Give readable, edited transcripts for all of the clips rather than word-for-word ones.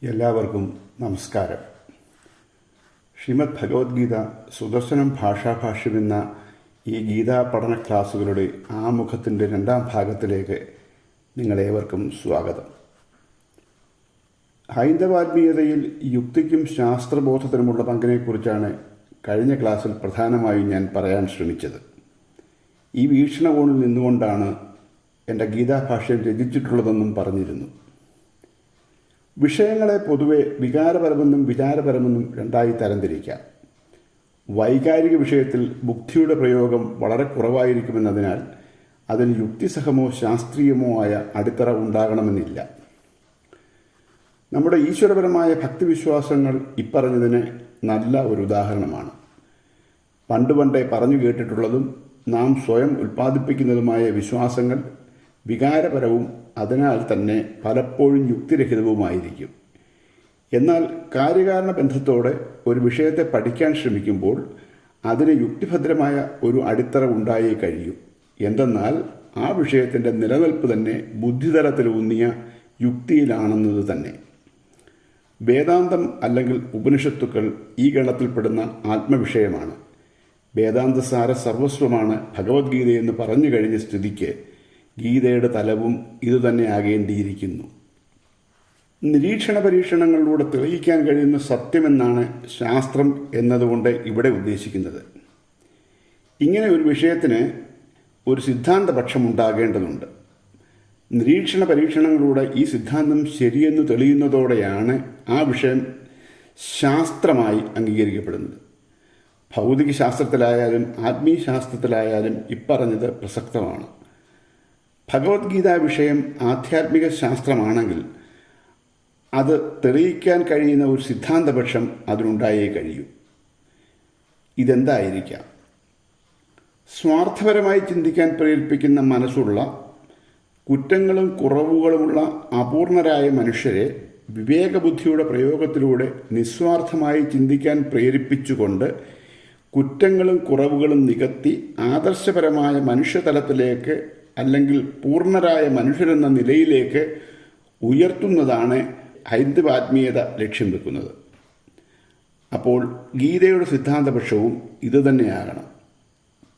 എല്ലാവർക്കും നമസ്കാരം. ശ്രീമദ് ഭഗവത്ഗീത സുദർശനം ഭാഷാഭാഷ്യം എന്ന ഈ ഗീതാ പഠന ക്ലാസ്സുകളുടെ ആമുഖത്തിൻ്റെ രണ്ടാം ഭാഗത്തിലേക്ക് നിങ്ങളേവർക്കും സ്വാഗതം. ഹൈന്ദവാത്മീയതയിൽ യുക്തിക്കും ശാസ്ത്രബോധത്തിനുമുള്ള പങ്കിനെക്കുറിച്ചാണ് കഴിഞ്ഞ ക്ലാസ്സിൽ പ്രധാനമായും ഞാൻ പറയാൻ ശ്രമിച്ചത്. ഈ വീക്ഷണകോണിൽ നിന്നുകൊണ്ടാണ് എൻ്റെ ഗീതാഭാഷ്യം രചിച്ചിട്ടുള്ളതെന്നും പറഞ്ഞിരുന്നു. വിഷയങ്ങളെ പൊതുവെ വികാരപരമെന്നും വിചാരപരമെന്നും രണ്ടായി തരംതിരിക്കാം. വൈകാരിക വിഷയത്തിൽ ബുദ്ധിയുടെ പ്രയോഗം വളരെ കുറവായിരിക്കുമെന്നതിനാൽ അതിന് യുക്തിസഹമോ ശാസ്ത്രീയമോ ആയ അടിത്തറ ഉണ്ടാകണമെന്നില്ല. നമ്മുടെ ഈശ്വരപരമായ ഭക്തിവിശ്വാസങ്ങൾ ഇപ്പറഞ്ഞതിന് നല്ല ഒരു ഉദാഹരണമാണ്. പണ്ടേ പറഞ്ഞു കേട്ടിട്ടുള്ളതും നാം സ്വയം ഉൽപ്പാദിപ്പിക്കുന്നതുമായ വിശ്വാസങ്ങൾ വികാരപരവും അതിനാൽ തന്നെ പലപ്പോഴും യുക്തിരഹിതവുമായിരിക്കും. എന്നാൽ കാര്യകാരണ ബന്ധത്തോടെ ഒരു വിഷയത്തെ പഠിക്കാൻ ശ്രമിക്കുമ്പോൾ അതിന് യുക്തിഭദ്രമായ ഒരു അടിത്തറ ഉണ്ടായേ കഴിയൂ. എന്തെന്നാൽ ആ വിഷയത്തിൻ്റെ നിലനിൽപ്പ് തന്നെ ബുദ്ധിതലത്തിലൂന്നിയ യുക്തിയിലാണെന്നത് തന്നെ. വേദാന്തം അല്ലെങ്കിൽ ഉപനിഷത്തുക്കൾ ഈ ഗണത്തിൽപ്പെടുന്ന ആത്മവിഷയമാണ്. വേദാന്തസാര സർവസ്വമാണ് ഭഗവത്ഗീതയെന്ന് പറഞ്ഞു കഴിഞ്ഞ സ്ഥിതിക്ക് ഗീതയുടെ തലവും ഇതുതന്നെ ആകേണ്ടിയിരിക്കുന്നു. നിരീക്ഷണ പരീക്ഷണങ്ങളിലൂടെ തെളിയിക്കാൻ കഴിയുന്ന സത്യമെന്നാണ് ശാസ്ത്രം എന്നതുകൊണ്ട് ഇവിടെ ഉദ്ദേശിക്കുന്നത്. ഇങ്ങനെ ഒരു വിഷയത്തിന് ഒരു സിദ്ധാന്തപക്ഷം ഉണ്ടാകേണ്ടതുണ്ട്. നിരീക്ഷണ പരീക്ഷണങ്ങളിലൂടെ ഈ സിദ്ധാന്തം ശരിയെന്ന് തെളിയുന്നതോടെയാണ് ആ വിഷയം ശാസ്ത്രമായി അംഗീകരിക്കപ്പെടുന്നത്. ഭൗതിക ശാസ്ത്രത്തിലായാലും ആത്മീയ ശാസ്ത്രത്തിലായാലും ഇപ്പറഞ്ഞത് പ്രസക്തമാണ്. ഭഗവത്ഗീതാ വിഷയം ആധ്യാത്മിക ശാസ്ത്രമാണെങ്കിൽ അത് തെളിയിക്കാൻ കഴിയുന്ന ഒരു സിദ്ധാന്തപക്ഷം അതിനുണ്ടായേ കഴിയൂ. ഇതെന്തായിരിക്കാം? സ്വാർത്ഥപരമായി ചിന്തിക്കാൻ പ്രേരിപ്പിക്കുന്ന മനസ്സുള്ള, കുറ്റങ്ങളും കുറവുകളുമുള്ള അപൂർണരായ മനുഷ്യരെ വിവേകബുദ്ധിയുടെ പ്രയോഗത്തിലൂടെ നിസ്വാർത്ഥമായി ചിന്തിക്കാൻ പ്രേരിപ്പിച്ചുകൊണ്ട് കുറ്റങ്ങളും കുറവുകളും നികത്തി ആദർശപരമായ മനുഷ്യതലത്തിലേക്ക് അല്ലെങ്കിൽ പൂർണ്ണരായ മനുഷ്യരെന്ന നിലയിലേക്ക് ഉയർത്തുന്നതാണ് ഹൈന്ദവാത്മീയത ലക്ഷ്യം വെക്കുന്നത്. അപ്പോൾ ഗീതയുടെ സിദ്ധാന്തപക്ഷവും ഇതുതന്നെയാകണം.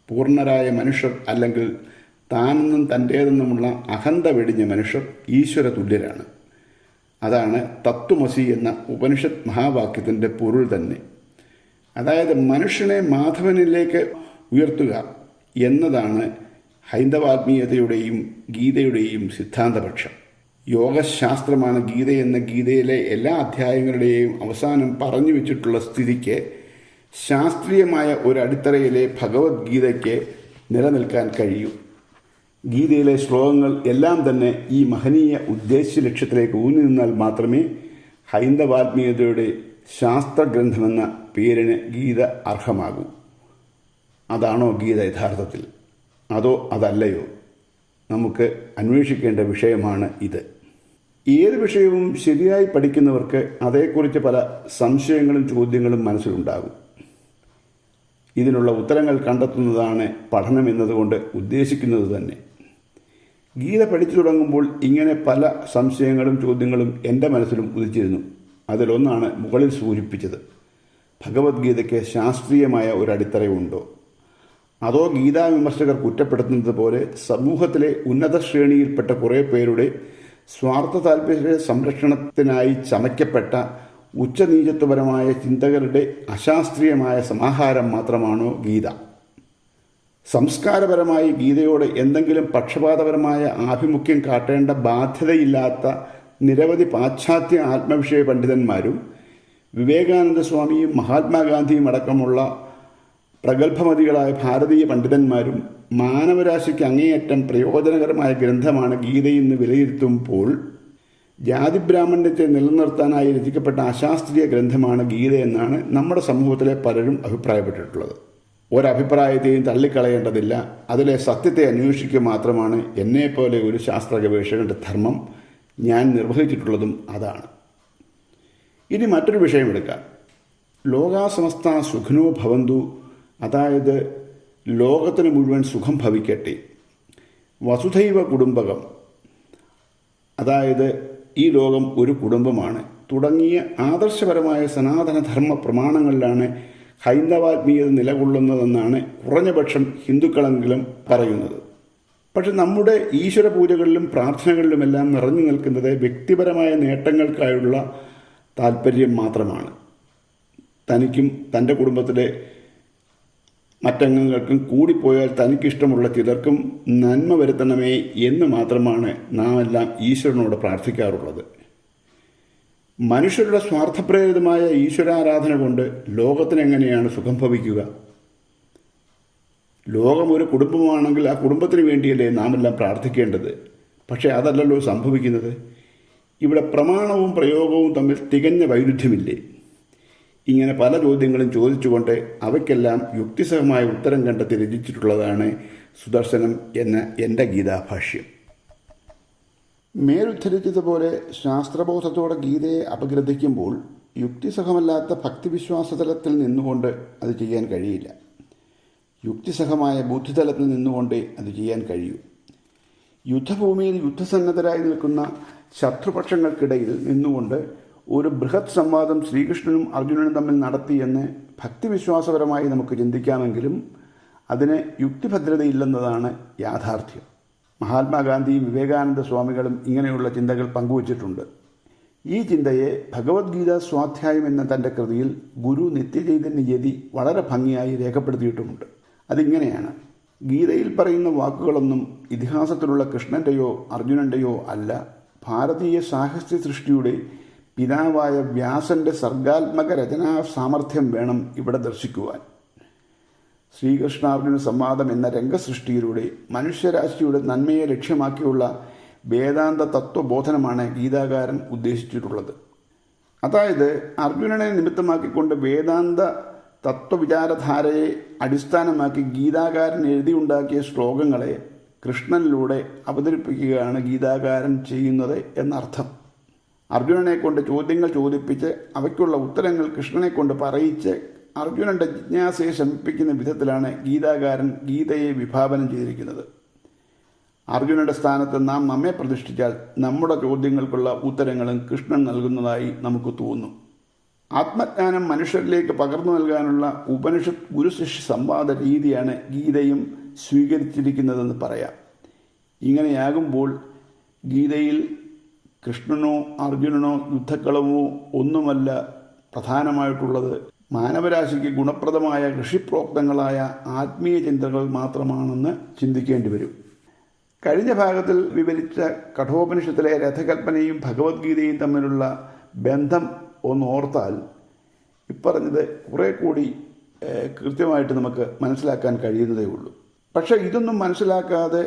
പൂർണ്ണരായ മനുഷ്യർ അല്ലെങ്കിൽ താനെന്നും തൻ്റേതെന്നുമുള്ള അഹന്ത വെടിഞ്ഞ മനുഷ്യർ ഈശ്വര തുല്യരാണ്. അതാണ് തത്വമസി എന്ന ഉപനിഷത്ത് മഹാവാക്യത്തിൻ്റെ പൊരുൾ തന്നെ. അതായത് മനുഷ്യനെ മാധവനിലേക്ക് ഉയർത്തുക എന്നതാണ് ഹൈന്ദവാത്മീയതയുടെയും ഗീതയുടെയും സിദ്ധാന്തപക്ഷം. യോഗശാസ്ത്രമാണ് ഗീതയെന്ന ഗീതയിലെ എല്ലാ അധ്യായങ്ങളുടെയും അവസാനം പറഞ്ഞു വെച്ചിട്ടുള്ള സ്ഥിതിക്ക് ശാസ്ത്രീയമായ ഒരടിത്തറയിലെ ഭഗവത്ഗീതയ്ക്ക് നിലനിൽക്കാൻ കഴിയൂ. ഗീതയിലെ ശ്ലോകങ്ങൾ എല്ലാം തന്നെ ഈ മഹനീയ ഉദ്ദേശ്യ ലക്ഷ്യത്തിലേക്ക് ഊന്നി നിന്നാൽ മാത്രമേ ഹൈന്ദവാത്മീയതയുടെ ശാസ്ത്രഗ്രന്ഥമെന്ന പേരിന് ഗീത അർഹമാകൂ. അതാണോ ഗീത യഥാർത്ഥത്തിൽ? അതോ അതല്ലയോ? നമുക്ക് അന്വേഷിക്കേണ്ട വിഷയമാണ് ഇത്. ഏത് വിഷയവും ശരിയായി പഠിക്കുന്നവർക്ക് അതേക്കുറിച്ച് പല സംശയങ്ങളും ചോദ്യങ്ങളും മനസ്സിലുണ്ടാകും. ഇതിനുള്ള ഉത്തരങ്ങൾ കണ്ടെത്തുന്നതാണ് പഠനം എന്നതുകൊണ്ട് ഉദ്ദേശിക്കുന്നത് തന്നെ. ഗീത പഠിച്ചു തുടങ്ങുമ്പോൾ ഇങ്ങനെ പല സംശയങ്ങളും ചോദ്യങ്ങളും എൻ്റെ മനസ്സിലും ഉദിച്ചിരുന്നു. അതിലൊന്നാണ് മുകളിൽ സൂചിപ്പിച്ചത്. ഭഗവത്ഗീതയ്ക്ക് ശാസ്ത്രീയമായ ഒരടിത്തറയുണ്ടോ? അതോ ഗീതാ വിമർശകർ കുറ്റപ്പെടുത്തുന്നത് പോലെ സമൂഹത്തിലെ ഉന്നത ശ്രേണിയിൽപ്പെട്ട കുറേ പേരുടെ സ്വാർത്ഥ താൽപര്യ സംരക്ഷണത്തിനായി ചമയ്ക്കപ്പെട്ട ഉച്ചനീചത്വപരമായ ചിന്തകരുടെ അശാസ്ത്രീയമായ സമാഹാരം മാത്രമാണോ ഗീത? സംസ്കാരപരമായി ഗീതയോട് എന്തെങ്കിലും പക്ഷപാതപരമായ ആഭിമുഖ്യം കാട്ടേണ്ട ബാധ്യതയില്ലാത്ത നിരവധി പാശ്ചാത്യ ആത്മവിഷയ പണ്ഡിതന്മാരും വിവേകാനന്ദ സ്വാമിയും മഹാത്മാഗാന്ധിയും അടക്കമുള്ള പ്രഗത്ഭമതികളായ ഭാരതീയ പണ്ഡിതന്മാരും മാനവരാശിക്ക് അങ്ങേയറ്റം പ്രയോജനകരമായ ഗ്രന്ഥമാണ് ഗീതയെന്ന് വിലയിരുത്തുമ്പോൾ ജാതിബ്രാഹ്മണ്യത്തെ നിലനിർത്താനായി രചിക്കപ്പെട്ട അശാസ്ത്രീയ ഗ്രന്ഥമാണ് ഗീതയെന്നാണ് നമ്മുടെ സമൂഹത്തിലെ പലരും അഭിപ്രായപ്പെട്ടിട്ടുള്ളത്. ഒരഭിപ്രായത്തെയും തള്ളിക്കളയേണ്ടതില്ല. അതിലെ സത്യത്തെ അന്വേഷിക്കുക മാത്രമാണ് എന്നെപ്പോലെ ഒരു ശാസ്ത്ര ഗവേഷകന്റെ ധർമ്മം. ഞാൻ നിർവഹിച്ചിട്ടുള്ളതും അതാണ്. ഇനി മറ്റൊരു വിഷയം എടുക്കാം. ലോകാസമസ്ത സുഖിനോ ഭവന്തു, അതായത് ലോകത്തിന് മുഴുവൻ സുഖം ഭവിക്കട്ടെ. വസുധൈവ കുടുംബകം, അതായത് ഈ ലോകം ഒരു കുടുംബമാണ്, തുടങ്ങിയ ആദർശപരമായ സനാതനധർമ്മ പ്രമാണങ്ങളിലാണ് ഹൈന്ദവാത്മീയത നിലകൊള്ളുന്നതെന്നാണ് കുറഞ്ഞപക്ഷം ഹിന്ദുക്കളെങ്കിലും പറയുന്നത്. പക്ഷെ നമ്മുടെ ഈശ്വര പൂജകളിലും പ്രാർത്ഥനകളിലുമെല്ലാം നിറഞ്ഞു നിൽക്കുന്നത് വ്യക്തിപരമായ നേട്ടങ്ങൾക്കായുള്ള താല്പര്യം മാത്രമാണ്. തനിക്കും തൻ്റെ കുടുംബത്തിലെ മറ്റംഗങ്ങൾക്കും കൂടിപ്പോയാൽ തനിക്കിഷ്ടമുള്ള ചിലർക്കും നന്മ വരുത്തണമേ എന്ന് മാത്രമാണ് നാം എല്ലാം ഈശ്വരനോട് പ്രാർത്ഥിക്കാറുള്ളത്. മനുഷ്യരുടെ സ്വാർത്ഥപ്രേരിതമായ ഈശ്വരാരാധന കൊണ്ട് ലോകത്തിനെങ്ങനെയാണ് സുഖം ഭവിക്കുക? ലോകം ഒരു കുടുംബമാണെങ്കിൽ ആ കുടുംബത്തിന് വേണ്ടിയല്ലേ നാം എല്ലാം പ്രാർത്ഥിക്കേണ്ടത്. പക്ഷേ അതല്ലല്ലോ സംഭവിക്കുന്നത്. ഇവിടെ പ്രമാണവും പ്രയോഗവും തമ്മിൽ തികഞ്ഞ വൈരുദ്ധ്യമില്ലേ? ഇങ്ങനെ പല ചോദ്യങ്ങളും ചോദിച്ചുകൊണ്ട് അവയ്ക്കെല്ലാം യുക്തിസഹമായ ഉത്തരം കണ്ടെത്തി രചിച്ചിട്ടുള്ളതാണ് സുദർശനം എന്ന എൻ്റെ ഗീതാഭാഷ്യം. മേലുദ്ധരിച്ചതുപോലെ ശാസ്ത്രബോധത്തോടെ ഗീതയെ അപഗ്രഥിക്കുമ്പോൾ യുക്തിസഹമല്ലാത്ത ഭക്തിവിശ്വാസതലത്തിൽ നിന്നുകൊണ്ട് അത് ചെയ്യാൻ കഴിയില്ല. യുക്തിസഹമായ ബുദ്ധിതലത്തിൽ നിന്നുകൊണ്ടേ അത് ചെയ്യാൻ കഴിയൂ. യുദ്ധഭൂമിയിൽ യുദ്ധസന്നദ്ധരായി നിൽക്കുന്ന ശത്രുപക്ഷങ്ങൾക്കിടയിൽ നിന്നുകൊണ്ട് ഒരു ബൃഹത് സംവാദം ശ്രീകൃഷ്ണനും അർജുനനും തമ്മിൽ നടത്തിയെന്ന് ഭക്തിവിശ്വാസപരമായി നമുക്ക് ചിന്തിക്കാമെങ്കിലും അതിന് യുക്തിഭദ്രതയില്ലെന്നതാണ് യാഥാർത്ഥ്യം. മഹാത്മാഗാന്ധിയും വിവേകാനന്ദ സ്വാമികളും ഇങ്ങനെയുള്ള ചിന്തകൾ പങ്കുവച്ചിട്ടുണ്ട്. ഈ ചിന്തയെ ഭഗവത്ഗീത സ്വാധ്യായം എന്ന തൻ്റെ കൃതിയിൽ ഗുരു നിത്യചൈതന്യ യതി വളരെ ഭംഗിയായി രേഖപ്പെടുത്തിയിട്ടുമുണ്ട്. അതിങ്ങനെയാണ്: ഗീതയിൽ പറയുന്ന വാക്കുകളൊന്നും ഇതിഹാസത്തിലുള്ള കൃഷ്ണൻ്റെയോ അർജുനൻ്റെയോ അല്ല, ഭാരതീയ സാഹിത്യ സൃഷ്ടിയുടെ പിതാവായ വ്യാസൻ്റെ സർഗാത്മക രചനാ സാമർഥ്യം വേണം ഇവിടെ ദർശിക്കുവാൻ. ശ്രീകൃഷ്ണാർജുന സംവാദം എന്ന രംഗസൃഷ്ടിയിലൂടെ മനുഷ്യരാശിയുടെ നന്മയെ ലക്ഷ്യമാക്കിയുള്ള വേദാന്ത തത്വബോധനമാണ് ഗീതാകാരൻ ഉദ്ദേശിച്ചിട്ടുള്ളത്. അതായത് അർജുനനെ നിമിത്തമാക്കിക്കൊണ്ട് വേദാന്ത തത്വവിചാരധാരയെ അടിസ്ഥാനമാക്കി ഗീതാകാരൻ എഴുതിയുണ്ടാക്കിയ ശ്ലോകങ്ങളെ കൃഷ്ണനിലൂടെ അവതരിപ്പിക്കുകയാണ് ഗീതാകാരൻ ചെയ്യുന്നത് എന്നർത്ഥം. അർജുനനെ കൊണ്ട് ചോദ്യങ്ങൾ ചോദിപ്പിച്ച് അവയ്ക്കുള്ള ഉത്തരങ്ങൾ കൃഷ്ണനെ കൊണ്ട് പറയിച്ച് അർജുനൻ്റെ ജിജ്ഞാസയെ ശമിപ്പിക്കുന്ന വിധത്തിലാണ് ഗീതാകാരൻ ഗീതയെ വിഭാവനം ചെയ്തിരിക്കുന്നത്. അർജുനൻ്റെ സ്ഥാനത്ത് നാം നമ്മെ പ്രതിഷ്ഠിച്ചാൽ നമ്മുടെ ചോദ്യങ്ങൾക്കുള്ള ഉത്തരങ്ങളും കൃഷ്ണൻ നൽകുന്നതായി നമുക്ക് തോന്നും. ആത്മജ്ഞാനം മനുഷ്യരിലേക്ക് പകർന്നു നൽകാനുള്ള ഉപനിഷത്ത് ഗുരുശിഷ്യ സംവാദ രീതിയാണ് ഗീതയും സ്വീകരിച്ചിരിക്കുന്നതെന്ന് പറയാം. ഇങ്ങനെയാകുമ്പോൾ ഗീതയിൽ കൃഷ്ണനോ അർജുനനോ യുദ്ധക്കളമോ ഒന്നുമല്ല പ്രധാനമായിട്ടുള്ളത്. മാനവരാശിക്ക് ഗുണപ്രദമായ ഋഷിപ്രോക്തങ്ങളായ ആത്മീയ ചിന്തകൾ മാത്രമാണെന്ന് ചിന്തിക്കേണ്ടി വരും. കഴിഞ്ഞ ഭാഗത്തിൽ വിവരിച്ച കഠോപനിഷത്തിലെ രഥകൽപ്പനയും ഭഗവത്ഗീതയും തമ്മിലുള്ള ബന്ധം ഒന്ന് ഓർത്താൽ ഇപ്പറഞ്ഞത് കുറേ കൂടി കൃത്യമായിട്ട് നമുക്ക് മനസ്സിലാക്കാൻ കഴിയുന്നതേ ഉള്ളൂ. പക്ഷേ ഇതൊന്നും മനസ്സിലാക്കാതെ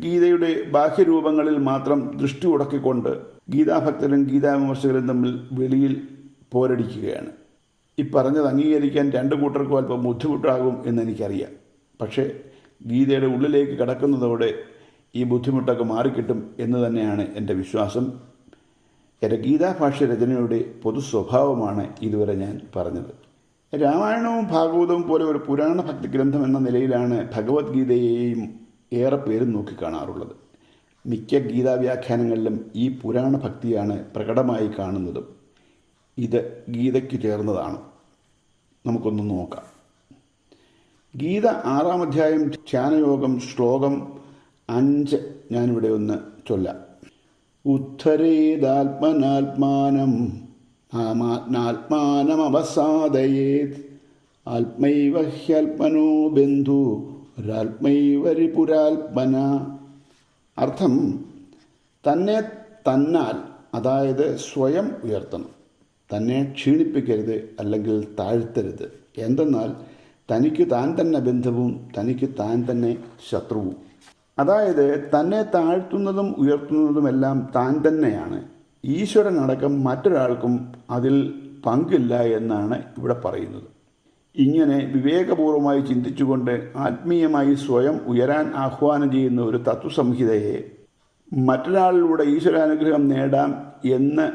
ഗീതയുടെ ബാഹ്യരൂപങ്ങളിൽ മാത്രം ദൃഷ്ടി ഉടക്കിക്കൊണ്ട് ഗീതാഭക്തരും ഗീതാവിമർശകരും തമ്മിൽ വെളിയിൽ പോരടിക്കുകയാണ്. ഈ പറഞ്ഞത് അംഗീകരിക്കാൻ രണ്ടു കൂട്ടർക്കും അല്പം ബുദ്ധിമുട്ടാകും എന്നെനിക്കറിയാം. പക്ഷേ ഗീതയുടെ ഉള്ളിലേക്ക് കടക്കുന്നതോടെ ഈ ബുദ്ധിമുട്ടൊക്കെ മാറിക്കിട്ടും എന്ന് തന്നെയാണ് എൻ്റെ വിശ്വാസം. എൻ്റെ ഗീതാഭാഷ്യ രചനയുടെ പൊതു സ്വഭാവമാണ് ഇതുവരെ ഞാൻ പറഞ്ഞത്. രാമായണവും ഭാഗവതവും പോലെ ഒരു പുരാണ ഭക്തി ഗ്രന്ഥം എന്ന നിലയിലാണ് ഭഗവത്ഗീതയെയും ഏറെ പേരും നോക്കിക്കാണാറുള്ളത്. മിക്ക ഗീതാവ്യാഖ്യാനങ്ങളിലും ഈ പുരാണ ഭക്തിയാണ് പ്രകടമായി കാണുന്നതും. ഇത് ഗീതയ്ക്ക് ചേർന്നതാണ്. നമുക്കൊന്ന് നോക്കാം. ഗീത 6-ാം അധ്യായം ധ്യാനയോഗം ശ്ലോകം 5 ഞാനിവിടെ ഒന്ന് ചൊല്ലാം. ഉദ്ധരേദാത്മനാത്മാനം ആത്മാത്മാനമവസാദയേത് ആത്മൈവ ഹ്യൽപനോ ബന്ധു ഒരാത്മൈവരിപുരാത്മന. അർത്ഥം: തന്നെ തന്നാൽ, അതായത് സ്വയം ഉയർത്തണം. തന്നെ ക്ഷീണിപ്പിക്കരുത്, അല്ലെങ്കിൽ താഴ്ത്തരുത്. എന്തെന്നാൽ തനിക്ക് താൻ തന്നെ ബന്ധുവും തനിക്ക് താൻ തന്നെ ശത്രുവും. അതായത് തന്നെ താഴ്ത്തുന്നതും ഉയർത്തുന്നതുമെല്ലാം താൻ തന്നെയാണ്. ഈശ്വരനടക്കം മറ്റൊരാൾക്കും അതിൽ പങ്കില്ല എന്നാണ് ഇവിടെ പറയുന്നത്. ഇങ്ങനെ വിവേകപൂർവമായി ചിന്തിച്ചുകൊണ്ട് ആത്മീയമായി സ്വയം ഉയരാൻ ആഹ്വാനം ചെയ്യുന്ന ഒരു തത്വസംഹിതയെ മറ്റൊരാളിലൂടെ ഈശ്വരാനുഗ്രഹം നേടാം എന്ന്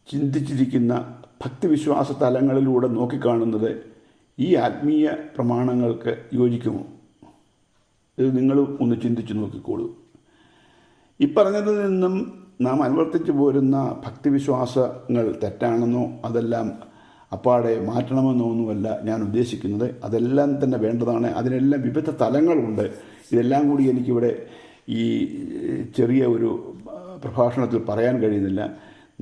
ചിന്തിച്ചിരിക്കുന്ന ഭക്തിവിശ്വാസ തലങ്ങളിലൂടെ നോക്കിക്കാണുന്നത് ഈ ആത്മീയ പ്രമാണങ്ങൾക്ക് യോജിക്കുമോ? ഇത് നിങ്ങളും ഒന്ന് ചിന്തിച്ചു നോക്കിക്കോളൂ. ഇപ്പറഞ്ഞതിൽ നിന്നും നാം അനുവർത്തിച്ചു പോരുന്ന ഭക്തിവിശ്വാസങ്ങൾ തെറ്റാണെന്നോ അതെല്ലാം അപ്പാടെ മാറ്റണമെന്നോ ഒന്നുമല്ല ഞാൻ ഉദ്ദേശിക്കുന്നത്. അതെല്ലാം തന്നെ വേണ്ടതാണ്. അതിനെല്ലാം വിവിധ തലങ്ങളുണ്ട്. ഇതെല്ലാം കൂടി എനിക്കിവിടെ ഈ ചെറിയ ഒരു പ്രഭാഷണത്തിൽ പറയാൻ കഴിയുന്നില്ല.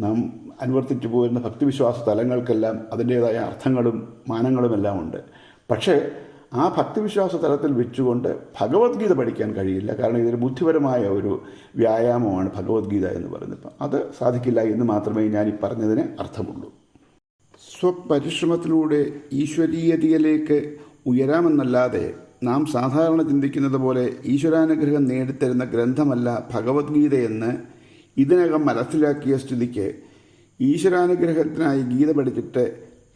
നാം അനുവർത്തിച്ചു പോരുന്ന ഭക്തിവിശ്വാസ തലങ്ങൾക്കെല്ലാം അതിൻ്റേതായ അർത്ഥങ്ങളും മാനങ്ങളുമെല്ലാം ഉണ്ട്. പക്ഷേ ആ ഭക്തിവിശ്വാസ തലത്തിൽ വെച്ചുകൊണ്ട് ഭഗവത്ഗീത പഠിക്കാൻ കഴിയില്ല. കാരണം ഇതൊരു ബുദ്ധിപരമായ ഒരു വ്യായാമമാണ് ഭഗവത്ഗീത എന്ന് പറയുന്നത്. അപ്പം അത് സാധിക്കില്ല എന്ന് മാത്രമേ ഞാൻ ഈ പറഞ്ഞതിന് അർത്ഥമുള്ളൂ. സ്വപരിശ്രമത്തിലൂടെ ഈശ്വരീയതയിലേക്ക് ഉയരാമെന്നല്ലാതെ നാം സാധാരണ ചിന്തിക്കുന്നത് പോലെ ഈശ്വരാനുഗ്രഹം നേടിത്തരുന്ന ഗ്രന്ഥമല്ല ഭഗവത്ഗീതയെന്ന് ഇതിനകം മനസ്സിലാക്കിയ സ്ഥിതിക്ക് ഈശ്വരാനുഗ്രഹത്തിനായി ഗീത പഠിച്ചിട്ട്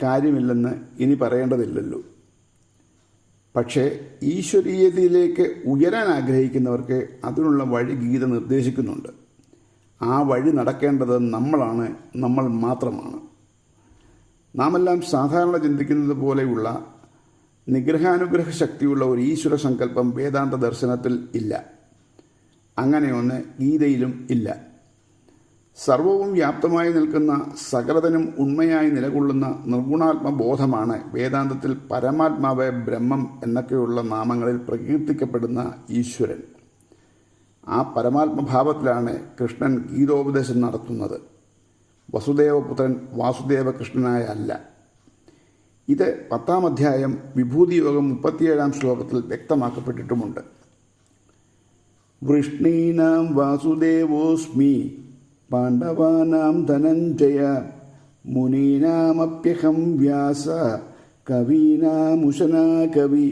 കാര്യമില്ലെന്ന് ഇനി പറയേണ്ടതില്ലല്ലോ. പക്ഷേ ഈശ്വരീയതയിലേക്ക് ഉയരാൻ ആഗ്രഹിക്കുന്നവർക്ക് അതിനുള്ള വഴി ഗീത നിർദ്ദേശിക്കുന്നുണ്ട്. ആ വഴി നടക്കേണ്ടത് നമ്മളാണ്, നമ്മൾ മാത്രമാണ്. നാമെല്ലാം സാധാരണ ചിന്തിക്കുന്നത് പോലെയുള്ള നിഗ്രഹാനുഗ്രഹ ശക്തിയുള്ള ഒരു ഈശ്വര സങ്കല്പം വേദാന്ത ദർശനത്തിൽ ഇല്ല. അങ്ങനെയൊന്ന് ഗീതയിലും ഇല്ല. സർവവും വ്യാപ്തമായി നിൽക്കുന്ന സകലതനും ഉണ്മയായി നിലകൊള്ളുന്ന നിർഗുണാത്മബോധമാണ് വേദാന്തത്തിൽ പരമാത്മാവ്, ബ്രഹ്മം എന്നൊക്കെയുള്ള നാമങ്ങളിൽ പ്രകീർത്തിക്കപ്പെടുന്ന ഈശ്വരൻ. ആ പരമാത്മഭാവത്തിലാണ് കൃഷ്ണൻ ഗീതോപദേശം നടത്തുന്നത്. വസുദേവപുത്രൻ വാസുദേവകൃഷ്ണനായ അല്ല. ഇത് 10-ാം അധ്യായം വിഭൂതിയോഗം 37-ാം ശ്ലോകത്തിൽ വ്യക്തമാക്കപ്പെട്ടിട്ടുമുണ്ട്. വൃഷ്ണീനാം വാസുദേവോസ്മി പാണ്ഡവാനാം ധനഞ്ജയ മുനീനാമപ്യഹം വ്യാസ കവീനാമുശനാ കവി.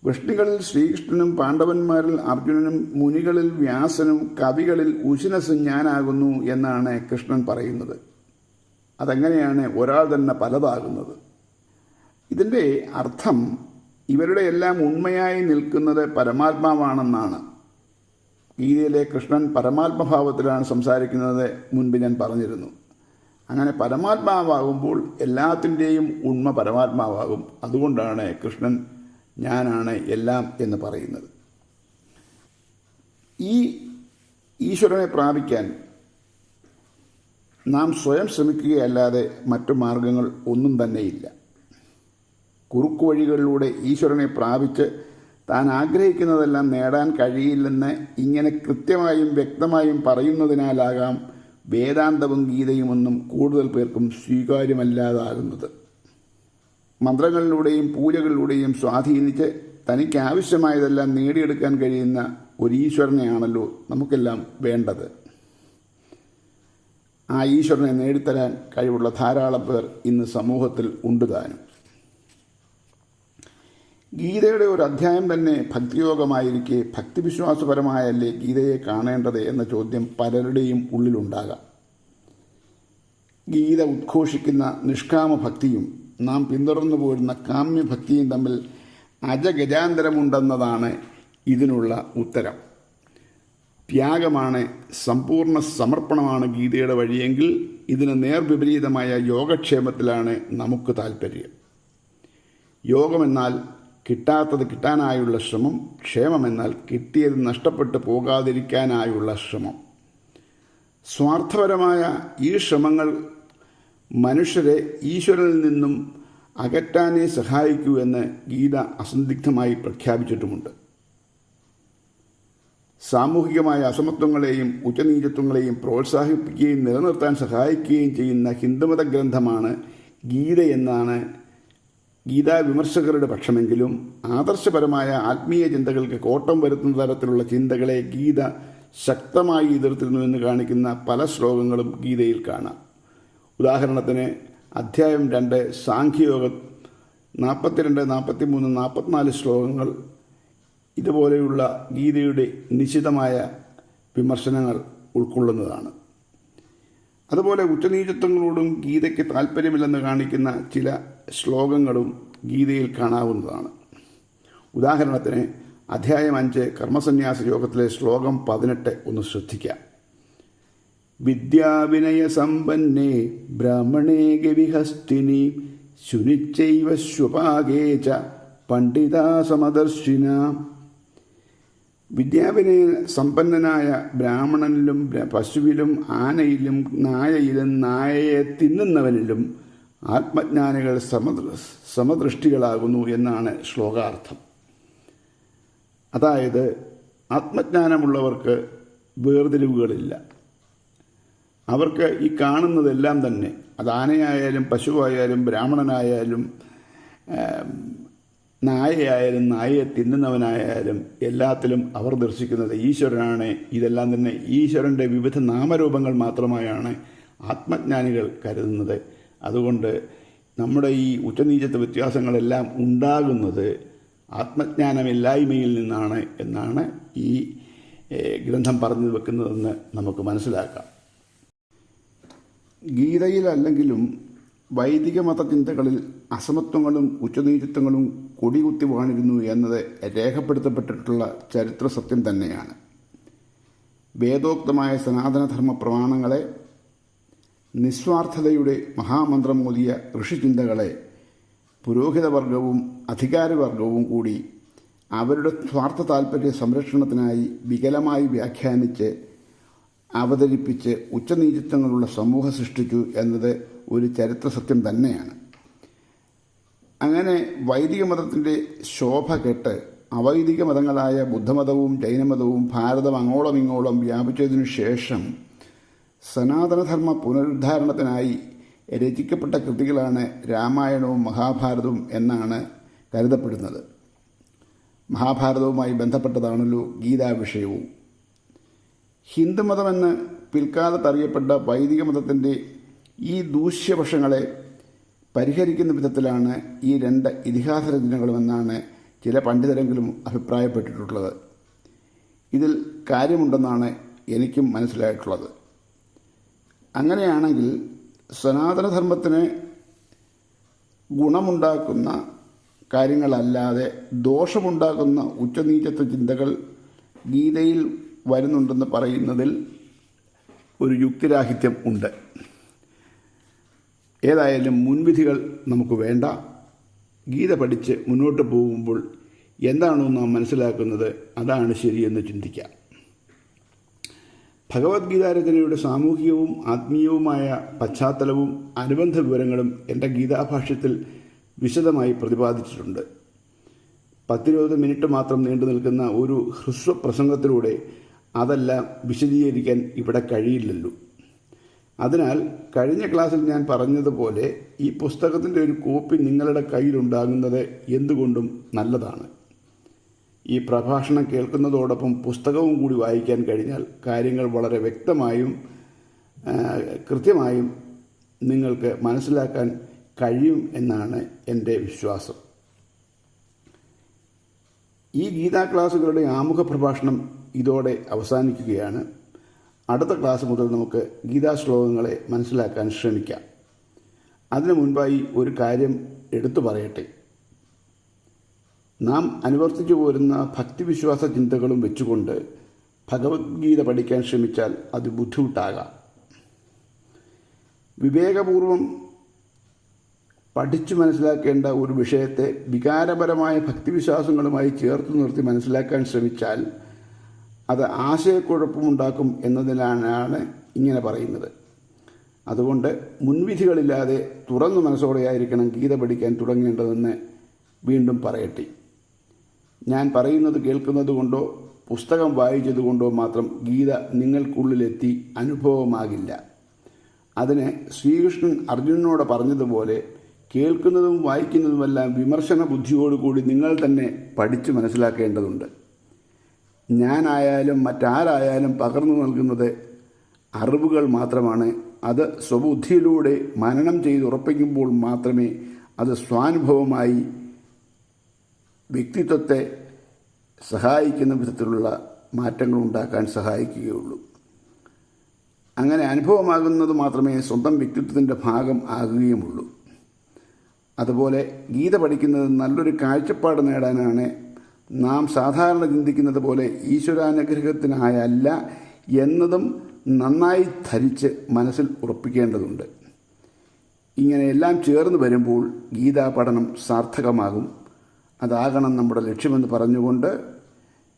വൃഷ്ണികളിൽ ശ്രീകൃഷ്ണനും പാണ്ഡവന്മാരിൽ അർജുനനും മുനികളിൽ വ്യാസനും കവികളിൽ ഉശനസും ഞാനാകുന്നു എന്നാണ് കൃഷ്ണൻ പറയുന്നത്. അതെങ്ങനെയാണ് ഒരാൾ തന്നെ പലതാകുന്നത്? ഇതിൻ്റെ അർത്ഥം ഇവരുടെ എല്ലാം ഉണ്മയായി നിൽക്കുന്നത് പരമാത്മാവാണെന്നാണ്. ഗീതയിലെ കൃഷ്ണൻ പരമാത്മഭാവത്തിലാണ് സംസാരിക്കുന്നത് മുൻപ് ഞാൻ പറഞ്ഞിരുന്നു. അങ്ങനെ പരമാത്മാവാകുമ്പോൾ എല്ലാത്തിൻ്റെയും ഉണ്മ പരമാത്മാവാകും. അതുകൊണ്ടാണ് കൃഷ്ണൻ ഞാനാണ് എല്ലാം എന്ന് പറയുന്നത്. ഈ ഈശ്വരനെ പ്രാപിക്കാൻ നാം സ്വയം ശ്രമിക്കുകയല്ലാതെ മറ്റു മാർഗങ്ങൾ ഒന്നും തന്നെയില്ല. കുറുക്കു വഴികളിലൂടെ ഈശ്വരനെ പ്രാപിച്ച് താൻ ആഗ്രഹിക്കുന്നതെല്ലാം നേടാൻ കഴിയില്ലെന്ന് ഇങ്ങനെ കൃത്യമായും വ്യക്തമായും പറയുന്നതിനാലാകാം വേദാന്തവും ഗീതയുമൊന്നും കൂടുതൽ പേർക്കും സ്വീകാര്യമല്ലാതാകുന്നത്. മന്ത്രങ്ങളിലൂടെയും പൂജകളിലൂടെയും സ്വാധീനിച്ച് തനിക്ക് ആവശ്യമായതെല്ലാം നേടിയെടുക്കാൻ കഴിയുന്ന ഒരു ഈശ്വരനെയാണല്ലോ നമുക്കെല്ലാം വേണ്ടത്. ആ ഈശ്വരനെ നേടിത്തരാൻ കഴിവുള്ള ധാരാളം പേർ ഇന്ന് സമൂഹത്തിൽ ഉണ്ട് താനും. ഗീതയുടെ ഒരു അധ്യായം തന്നെ ഭക്തിയോഗമായിരിക്കെ ഭക്തിവിശ്വാസപരമായല്ലേ ഗീതയെ കാണേണ്ടത് എന്ന ചോദ്യം പലരുടെയും ഉള്ളിലുണ്ടാകാം. ഗീത ഉദ്ഘോഷിക്കുന്ന നിഷ്കാമ ഭക്തിയും നാം പിന്തുടർന്നു പോരുന്ന കാമ്യഭക്തിയും തമ്മിൽ അജഗജാന്തരമുണ്ടെന്നതാണ് ഇതിനുള്ള ഉത്തരം. ത്യാഗമാണ്, സമ്പൂർണ്ണ സമർപ്പണമാണ് ഗീതയുടെ വഴിയെങ്കിൽ ഇതിന് നേർവിപരീതമായ യോഗക്ഷേമത്തിലാണ് നമുക്ക് താൽപ്പര്യം. യോഗമെന്നാൽ കിട്ടാത്തത് കിട്ടാനായുള്ള ശ്രമം, ക്ഷേമമെന്നാൽ കിട്ടിയത് നഷ്ടപ്പെട്ടു പോകാതിരിക്കാനായുള്ള ശ്രമം. സ്വാർത്ഥപരമായ ഈ ശ്രമങ്ങൾ മനുഷ്യരെ ഈശ്വരനിൽ നിന്നും അകറ്റാനേ സഹായിക്കൂ എന്ന് ഗീത അസന്ദിഗ്ധമായി പ്രഖ്യാപിച്ചിട്ടുമുണ്ട്. സാമൂഹികമായ അസമത്വങ്ങളെയും ഉച്ചനീചത്വങ്ങളെയും പ്രോത്സാഹിപ്പിക്കുകയും നിലനിർത്താൻ സഹായിക്കുകയും ചെയ്യുന്ന ഹിന്ദുമത ഗ്രന്ഥമാണ് ഗീതയെന്നാണ് ഗീതാ വിമർശകരുടെ പക്ഷമെങ്കിലും ആദർശപരമായ ആത്മീയ ചിന്തകൾക്ക് കോട്ടം വരുത്തുന്ന തരത്തിലുള്ള ചിന്തകളെ ഗീത ശക്തമായി എതിർത്തിരുന്നുവെന്ന് കാണിക്കുന്ന പല ശ്ലോകങ്ങളും ഗീതയിൽ കാണാം. ഉദാഹരണത്തിന് അധ്യായം 2 സാഖ്യയോഗം 42, 43, 44 ശ്ലോകങ്ങൾ ഇതുപോലെയുള്ള ഗീതയുടെ നിശിതമായ വിമർശനങ്ങൾ ഉൾക്കൊള്ളുന്നതാണ്. അതുപോലെ ഉച്ചനീചത്വങ്ങളോടും ഗീതയ്ക്ക് താല്പര്യമില്ലെന്ന് കാണിക്കുന്ന ചില ശ്ലോകങ്ങളും ഗീതയിൽ കാണാവുന്നതാണ്. ഉദാഹരണത്തിന് അധ്യായം 5 കർമ്മസന്യാസ യോഗത്തിലെ ശ്ലോകം 18 ഒന്ന് ശ്രദ്ധിക്കാം. വിദ്യാവിനയ സമ്പന്നേ ബ്രാഹ്മണേ ഗവിഹസ്തിനി ശുനിച്ചൈവ ശ്വപാകേ ച പണ്ഡിതാ സമദർശിന. വിദ്യാവിനയ സമ്പന്നനായ ബ്രാഹ്മണനിലും പശുവിലും ആനയിലും നായയിലും നായയെ തിന്നുന്നവനിലും ആത്മജ്ഞാനികൾ സമദൃഷ്ടികളാകുന്നു എന്നാണ് ശ്ലോകാർത്ഥം. അതായത് ആത്മജ്ഞാനമുള്ളവർക്ക് വേർതിരിവുകളില്ല. അവർക്ക് ഈ കാണുന്നതെല്ലാം തന്നെ, അത് ആനയായാലും പശുവായാലും ബ്രാഹ്മണനായാലും നായയായാലും നായയെ തിന്നുന്നവനായാലും എല്ലാത്തിലും അവർ ദർശിക്കുന്നത് ഈശ്വരനാണ്. ഇതെല്ലാം തന്നെ ഈശ്വരൻ്റെ വിവിധ നാമരൂപങ്ങൾ മാത്രമായാണ് ആത്മജ്ഞാനികൾ കരുതുന്നത്. അതുകൊണ്ട് നമ്മുടെ ഈ ഉച്ചനീചത്വ വ്യത്യാസങ്ങളെല്ലാം ഉണ്ടാകുന്നത് ആത്മജ്ഞാനമില്ലായ്മയിൽ നിന്നാണ് എന്നാണ് ഈ ഗ്രന്ഥം പറഞ്ഞു വെക്കുന്നതെന്ന് നമുക്ക് മനസ്സിലാക്കാം. ഗീതയിലല്ലെങ്കിലും വൈദിക മതചിന്തകളിൽ അസമത്വങ്ങളും ഉച്ചനീചത്വങ്ങളും കൊടികുത്തി വാണിരുന്നു എന്നത് രേഖപ്പെടുത്തപ്പെട്ടിട്ടുള്ള ചരിത്ര സത്യം തന്നെയാണ്. വേദോക്തമായ സനാതനധർമ്മ പ്രമാണങ്ങളെ, നിസ്വാർത്ഥതയുടെ മഹാമന്ത്രമോദിയ ഋഷിചിന്തകളെ പുരോഹിതവർഗവും അധികാരവർഗവും കൂടി അവരുടെ സ്വാർത്ഥ താൽപ്പര്യ സംരക്ഷണത്തിനായി വികലമായി വ്യാഖ്യാനിച്ച് അവതരിപ്പിച്ച് ഉച്ചനീചത്വങ്ങളുള്ള സമൂഹം സൃഷ്ടിച്ചു എന്നത് ഒരു ചരിത്ര സത്യം തന്നെയാണ്. അങ്ങനെ വൈദിക മതത്തിൻ്റെ ശോഭ കെട്ട് അവൈദിക മതങ്ങളായ ബുദ്ധമതവും ജൈനമതവും ഭാരതം അങ്ങോളം ഇങ്ങോളം വ്യാപിച്ചതിനു ശേഷം സനാതനധർമ്മ പുനരുദ്ധാരണത്തിനായി രചിക്കപ്പെട്ട കൃതികളാണ് രാമായണവും മഹാഭാരതവും എന്നാണ് കരുതപ്പെടുന്നത്. മഹാഭാരതവുമായി ബന്ധപ്പെട്ടതാണല്ലോ ഗീതാ വിഷയവും. ഹിന്ദുമതമെന്ന് പിൽക്കാലത്ത് അറിയപ്പെട്ട വൈദിക മതത്തിൻ്റെ ഈ ദൂഷ്യവശങ്ങളെ പരിഹരിക്കുന്ന വിധത്തിലാണ് ഈ രണ്ട് ഇതിഹാസ രചനകളുമെന്നാണ് ചില പണ്ഡിതരെങ്കിലും അഭിപ്രായപ്പെട്ടിട്ടുള്ളത്. ഇതിൽ കാര്യമുണ്ടെന്നാണ് എനിക്കും മനസ്സിലായിട്ടുള്ളത്. അങ്ങനെയാണെങ്കിൽ സനാതനധർമ്മത്തിന് ഗുണമുണ്ടാക്കുന്ന കാര്യങ്ങളല്ലാതെ ദോഷമുണ്ടാക്കുന്ന ഉച്ചനീചത്വ ചിന്തകൾ ഗീതയിൽ വരുന്നുണ്ടെന്ന് പറയുന്നതിൽ ഒരു യുക്തിരാഹിത്യം ഉണ്ട്. ഏതായാലും മുൻവിധികൾ നമുക്ക് വേണ്ട. ഗീത പഠിച്ച് മുന്നോട്ട് പോകുമ്പോൾ എന്താണോ നാം മനസ്സിലാക്കുന്നത് അതാണ് ശരിയെന്ന് ചിന്തിക്കാം. ഭഗവത്ഗീതാ രചനയുടെ സാമൂഹികവും ആത്മീയവുമായ പശ്ചാത്തലവും അനുബന്ധ വിവരങ്ങളും എൻ്റെ ഗീതാഭാഷ്യത്തിൽ വിശദമായി പ്രതിപാദിച്ചിട്ടുണ്ട്. 10-20 മിനിറ്റ് മാത്രം നീണ്ടു നിൽക്കുന്ന ഒരു ഹ്രസ്വ പ്രസംഗത്തിലൂടെ അതെല്ലാം വിശദീകരിക്കാൻ ഇവിടെ കഴിയില്ലല്ലോ. അതിനാൽ കഴിഞ്ഞ ക്ലാസ്സിൽ ഞാൻ പറഞ്ഞതുപോലെ ഈ പുസ്തകത്തിൻ്റെ ഒരു കോപ്പി നിങ്ങളുടെ കയ്യിലുണ്ടാകുന്നത് എന്തുകൊണ്ടും നല്ലതാണ്. ഈ പ്രഭാഷണം കേൾക്കുന്നതോടൊപ്പം പുസ്തകവും കൂടി വായിക്കാൻ കഴിഞ്ഞാൽ കാര്യങ്ങൾ വളരെ വ്യക്തമായും കൃത്യമായും നിങ്ങൾക്ക് മനസ്സിലാക്കാൻ കഴിയും എന്നാണ് എൻ്റെ വിശ്വാസം. ഈ ഗീതാ ക്ലാസ്സുകളുടെ ആമുഖ പ്രഭാഷണം ഇതോടെ അവസാനിക്കുകയാണ്. അടുത്ത ക്ലാസ് മുതൽ നമുക്ക് ഗീതാ ശ്ലോകങ്ങളെ മനസ്സിലാക്കാൻ ശ്രമിക്കാം. അതിനു മുൻപായി ഒരു കാര്യം എടുത്തു പറയട്ടെ. നാം അനുവർത്തിച്ചു പോരുന്ന ഭക്തിവിശ്വാസ ചിന്തകളും വെച്ചുകൊണ്ട് ഭഗവത്ഗീത പഠിക്കാൻ ശ്രമിച്ചാൽ അത് ബുദ്ധിമുട്ടാകാം. വിവേകപൂർവം പഠിച്ചു മനസ്സിലാക്കേണ്ട ഒരു വിഷയത്തെ വികാരപരമായ ഭക്തിവിശ്വാസങ്ങളുമായി ചേർത്ത് നിർത്തി മനസ്സിലാക്കാൻ ശ്രമിച്ചാൽ അത് ആശയക്കുഴപ്പമുണ്ടാക്കും എന്നതിനാണ് ഇങ്ങനെ പറയുന്നത്. അതുകൊണ്ട് മുൻവിധികളില്ലാതെ തുറന്നു മനസ്സോടെയായിരിക്കണം ഗീത പഠിക്കാൻ തുടങ്ങേണ്ടതെന്ന് വീണ്ടും പറയട്ടെ. ഞാൻ പറയുന്നത് കേൾക്കുന്നത് കൊണ്ടോ പുസ്തകം വായിച്ചതുകൊണ്ടോ മാത്രം ഗീത നിങ്ങൾക്കുള്ളിലെത്തി അനുഭവമാകില്ല. അതിന് ശ്രീകൃഷ്ണൻ അർജുനനോട് പറഞ്ഞതുപോലെ കേൾക്കുന്നതും വായിക്കുന്നതുമെല്ലാം വിമർശന ബുദ്ധിയോടുകൂടി നിങ്ങൾ തന്നെ പഠിച്ചു മനസ്സിലാക്കേണ്ടതുണ്ട്. ഞാനായാലും മറ്റാരായാലും പകർന്നു നൽകുന്നത് അറിവുകൾ മാത്രമാണ്. അത് സ്വബുദ്ധിയിലൂടെ മനനം ചെയ്തുറപ്പിക്കുമ്പോൾ മാത്രമേ അത് സ്വാനുഭവമായി വ്യക്തിത്വത്തെ സഹായിക്കുന്ന വിധത്തിലുള്ള മാറ്റങ്ങൾ ഉണ്ടാക്കാൻ സഹായിക്കുകയുള്ളൂ. അങ്ങനെ അനുഭവമാകുന്നത് മാത്രമേ സ്വന്തം വ്യക്തിത്വത്തിൻ്റെ ഭാഗം ആകുകയുമുള്ളൂ. അതുപോലെ ഗീത പഠിക്കുന്നത് നല്ലൊരു കാഴ്ചപ്പാട് നേടാനാണ്. നാം സാധാരണ ചിന്തിക്കുന്നത് പോലെ ഈശ്വരാനുഗ്രഹത്തിനായല്ല എന്നതും നന്നായി ധരിച്ച് മനസ്സിൽ ഉറപ്പിക്കേണ്ടതുണ്ട്. ഇങ്ങനെയെല്ലാം ചേർന്ന് വരുമ്പോൾ ഗീതാ പഠനം സാർത്ഥകമാകും. അതാകണം നമ്മുടെ ലക്ഷ്യമെന്ന് പറഞ്ഞുകൊണ്ട്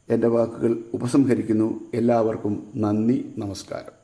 എൻ്റെ വാക്കുകൾ ഉപസംഹരിക്കുന്നു. എല്ലാവർക്കും നന്ദി, നമസ്കാരം.